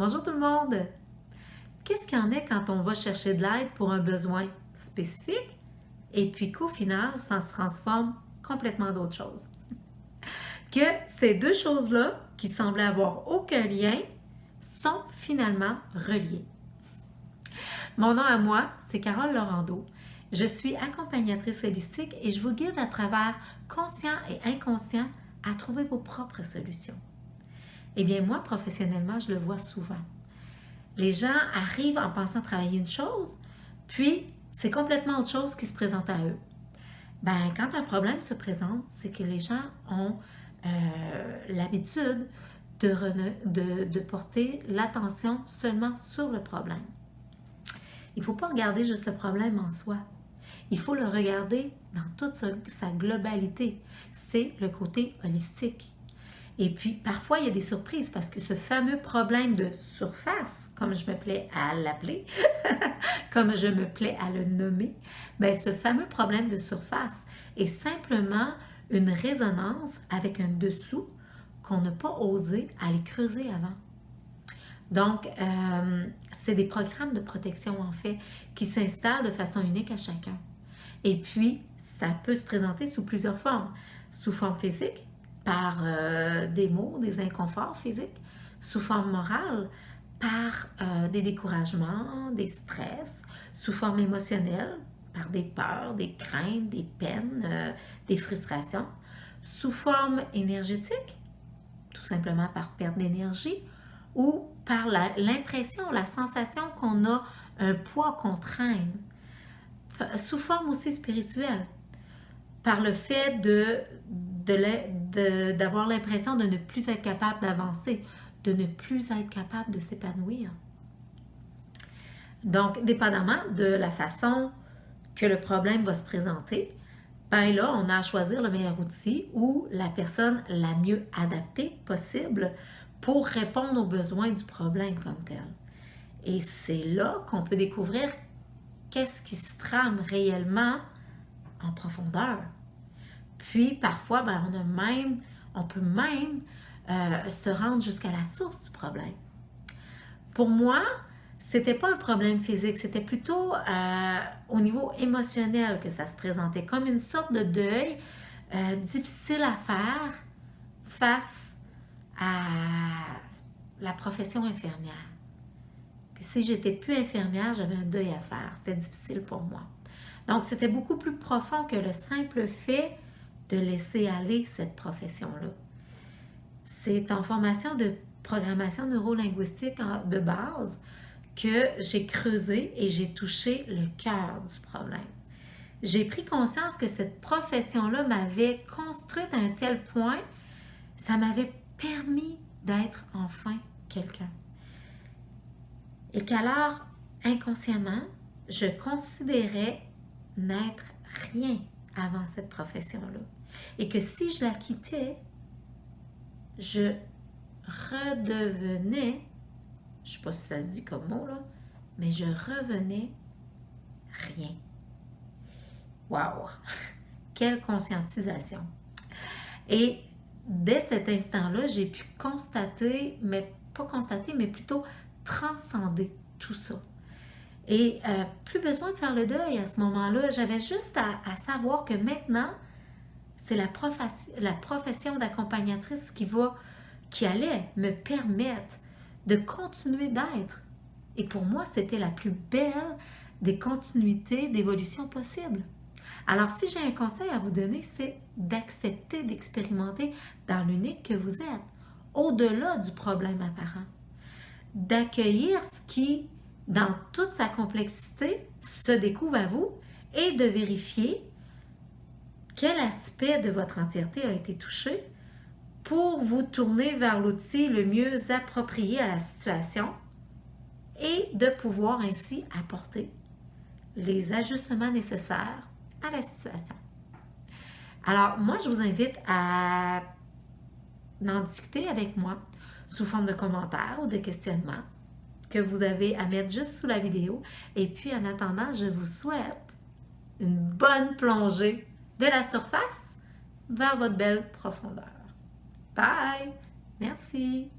Bonjour tout le monde! Qu'est-ce qu'il y en est quand on va chercher de l'aide pour un besoin spécifique et puis qu'au final, ça se transforme complètement d'autre chose? Que ces deux choses-là, qui semblaient avoir aucun lien, sont finalement reliées. Mon nom à moi, c'est Carole Laurando. Je suis accompagnatrice holistique et je vous guide à travers conscient et inconscient à trouver vos propres solutions. Eh bien, moi, professionnellement, je le vois souvent. Les gens arrivent en pensant travailler une chose, puis c'est complètement autre chose qui se présente à eux. Ben, quand un problème se présente, c'est que les gens ont l'habitude de porter l'attention seulement sur le problème. Il ne faut pas regarder juste le problème en soi. Il faut le regarder dans toute sa globalité. C'est le côté holistique. Et puis, parfois, il y a des surprises parce que ce fameux problème de surface, comme je me plais à l'appeler, comme je me plais à le nommer, bien, ce fameux problème de surface est simplement une résonance avec un dessous qu'on n'a pas osé aller creuser avant. Donc, c'est des programmes de protection, en fait, qui s'installent de façon unique à chacun. Et puis, ça peut se présenter sous plusieurs formes. Sous forme physique, par des maux, des inconforts physiques, sous forme morale, par des découragements, des stress, sous forme émotionnelle, par des peurs, des craintes, des peines, des frustrations, sous forme énergétique, tout simplement par perte d'énergie, ou par l'impression, la sensation qu'on a un poids qu'on traîne, sous forme aussi spirituelle, par le fait d'avoir l'impression de ne plus être capable d'avancer, de ne plus être capable de s'épanouir. Donc, dépendamment de la façon que le problème va se présenter, ben là, on a à choisir le meilleur outil ou la personne la mieux adaptée possible pour répondre aux besoins du problème comme tel. Et c'est là qu'on peut découvrir qu'est-ce qui se trame réellement en profondeur. Puis parfois, ben, on peut même se rendre jusqu'à la source du problème. Pour moi, c'était pas un problème physique, c'était plutôt au niveau émotionnel que ça se présentait, comme une sorte de deuil difficile à faire face à la profession infirmière. Que si j'étais plus infirmière, j'avais un deuil à faire, c'était difficile pour moi. Donc, c'était beaucoup plus profond que le simple fait de laisser aller cette profession-là. C'est en formation de programmation neurolinguistique de base que j'ai creusé et j'ai touché le cœur du problème. J'ai pris conscience que cette profession-là m'avait construite à un tel point, ça m'avait permis d'être enfin quelqu'un. Et qu'alors, inconsciemment, je considérais n'être rien avant cette profession-là. Et que si je la quittais, je redevenais, je ne sais pas si ça se dit comme mot, là, mais je revenais rien. Waouh! Quelle conscientisation! Et dès cet instant-là, j'ai pu constater, mais pas constater, mais plutôt transcender tout ça. Et plus besoin de faire le deuil à ce moment-là. J'avais juste à savoir que maintenant, c'est la profession d'accompagnatrice qui allait me permettre de continuer d'être. Et pour moi, c'était la plus belle des continuités d'évolution possibles. Alors, si j'ai un conseil à vous donner, c'est d'accepter d'expérimenter dans l'unique que vous êtes, au-delà du problème apparent. D'accueillir ce qui, dans toute sa complexité, se découvre à vous et de vérifier quel aspect de votre entièreté a été touché pour vous tourner vers l'outil le mieux approprié à la situation et de pouvoir ainsi apporter les ajustements nécessaires à la situation. Alors, moi, je vous invite à en discuter avec moi sous forme de commentaires ou de questionnements que vous avez à mettre juste sous la vidéo. Et puis, en attendant, je vous souhaite une bonne plongée de la surface vers votre belle profondeur. Bye! Merci!